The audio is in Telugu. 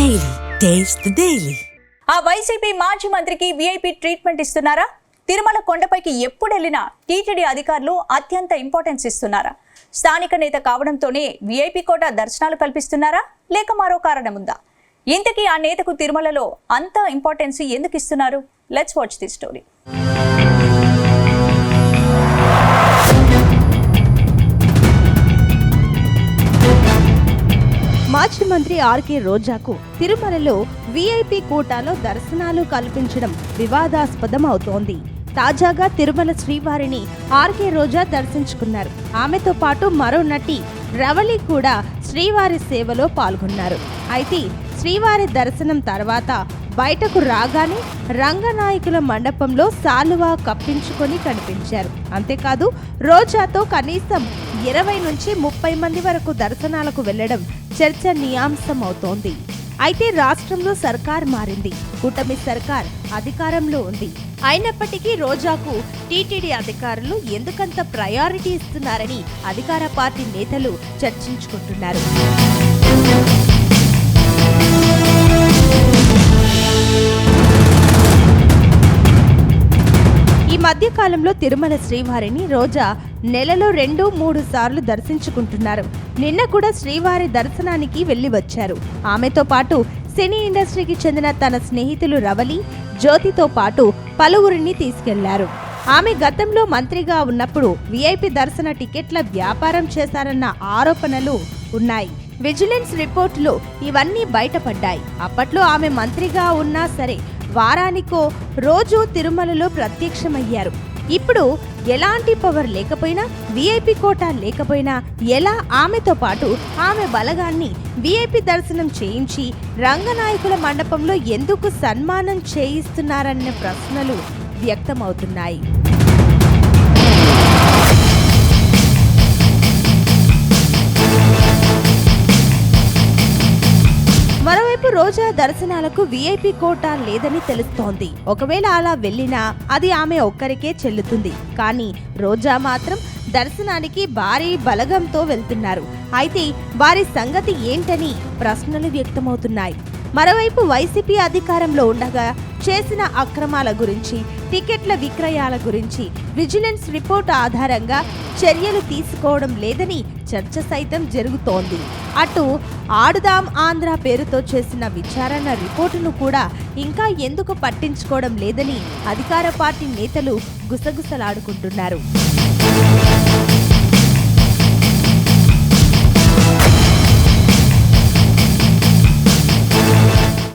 Daily taste the daily. ఆ వైసీపీ మాజీ మంత్రికి వీఐపీ ట్రీట్మెంట్ ఇస్తున్నారా? తిరుమల కొండపైకి ఎప్పుడు వెళ్ళినా టీటీడీ అధికారులు అత్యంత ఇంపార్టెన్స్ ఇస్తున్నారా? స్థానిక నేత కావడంతోనే వీఐపీ కోట దర్శనాలు కల్పిస్తున్నారా, లేక మరో కారణం ఉందా? ఇంతకీ ఆ నేతకు తిరుమలలో అంత ఇంపార్టెన్స్ ఎందుకు ఇస్తున్నారు? Let's watch the story. మాజీ మంత్రి ఆర్కే రోజాకు తిరుమలలో వీఐపీ కోటాలో దర్శనాలు కల్పించడం వివాదాస్పదం అవుతోంది. తాజాగా తిరుమల శ్రీవారిని ఆర్కే రోజా దర్శించుకున్నారు. ఆమెతో పాటు మరో నటి రవళి కూడా శ్రీవారి సేవలో పాల్గొన్నారు. అయితే శ్రీవారి దర్శనం తర్వాత బయటకు రాగానే రంగనాయకుల మండపంలో శాలువా కప్పించుకొని కనిపించారు. అంతేకాదు రోజాతో కనీసం 20 నుంచి 30 మంది వరకు దర్శనాలకు వెళ్లడం చర్చనీయాంశం అవుతోంది. అయితే రాష్ట్రంలో సర్కార్ మారింది, కూటమి సర్కార్ అధికారంలో ఉంది. అయినప్పటికీ రోజాకు టీటీడీ అధికారులు ఎందుకంత ప్రయారిటీ ఇస్తున్నారని అధికార పార్టీ నేతలు చర్చించుకుంటున్నారు. ఈ మధ్య కాలంలో తిరుమల శ్రీవారిని రోజా నెలలో 2-3 సార్లు దర్శించుకుంటున్నారు. నిన్న కూడా శ్రీవారి దర్శనానికి వెళ్లి వచ్చారు. ఆమెతో పాటు సినీ ఇండస్ట్రీకి చెందిన తన స్నేహితులు రవళి, జ్యోతితో పాటు పలువురిని తీసుకెళ్లారు. ఆమె గతంలో మంత్రిగా ఉన్నప్పుడు వీఐపీ దర్శన టికెట్ల వ్యాపారం చేశారన్న ఆరోపణలు ఉన్నాయి. విజిలెన్స్ రిపోర్టులో ఇవన్నీ బయటపడ్డాయి. అప్పట్లో ఆమె మంత్రిగా ఉన్నా సరే వారానికో రోజు తిరుమలలో ప్రత్యక్షమయ్యారు. ఇప్పుడు ఎలాంటి పవర్ లేకపోయినా, వీఐపీ కోటా లేకపోయినా ఎలా ఆమెతో పాటు ఆమె బలగాన్ని వీఐపీ దర్శనం చేయించి రంగనాయకుల మండపంలో ఎందుకు సన్మానం చేయిస్తున్నారన్న ప్రశ్నలు వ్యక్తమవుతున్నాయి. మరోవైపు రోజా దర్శనాలకు వీఐపీ కోటా లేదని తెలుస్తోంది. ఒకవేళ అలా వెళ్ళినా అది ఆమె ఒక్కరికే చెల్లుతుంది. కానీ రోజా మాత్రం దర్శనానికి భారీ బలగంతో వెళ్తున్నారు. అయితే వారి సంగతి ఏంటని ప్రశ్నలు వ్యక్తమవుతున్నాయి. మరోవైపు వైసీపీ అధికారంలో ఉండగా చేసిన అక్రమాల గురించి, టికెట్ల విక్రయాల గురించి విజిలెన్స్ రిపోర్టు ఆధారంగా చర్యలు తీసుకోవడం లేదని చర్చ సైతం జరుగుతోంది. అటు ఆడుదాం ఆంధ్ర పేరుతో చేసిన విచారణ రిపోర్టును కూడా ఇంకా ఎందుకు పట్టించుకోవడం లేదని అధికార పార్టీ నేతలు గుసగుసలాడుకుంటున్నారు.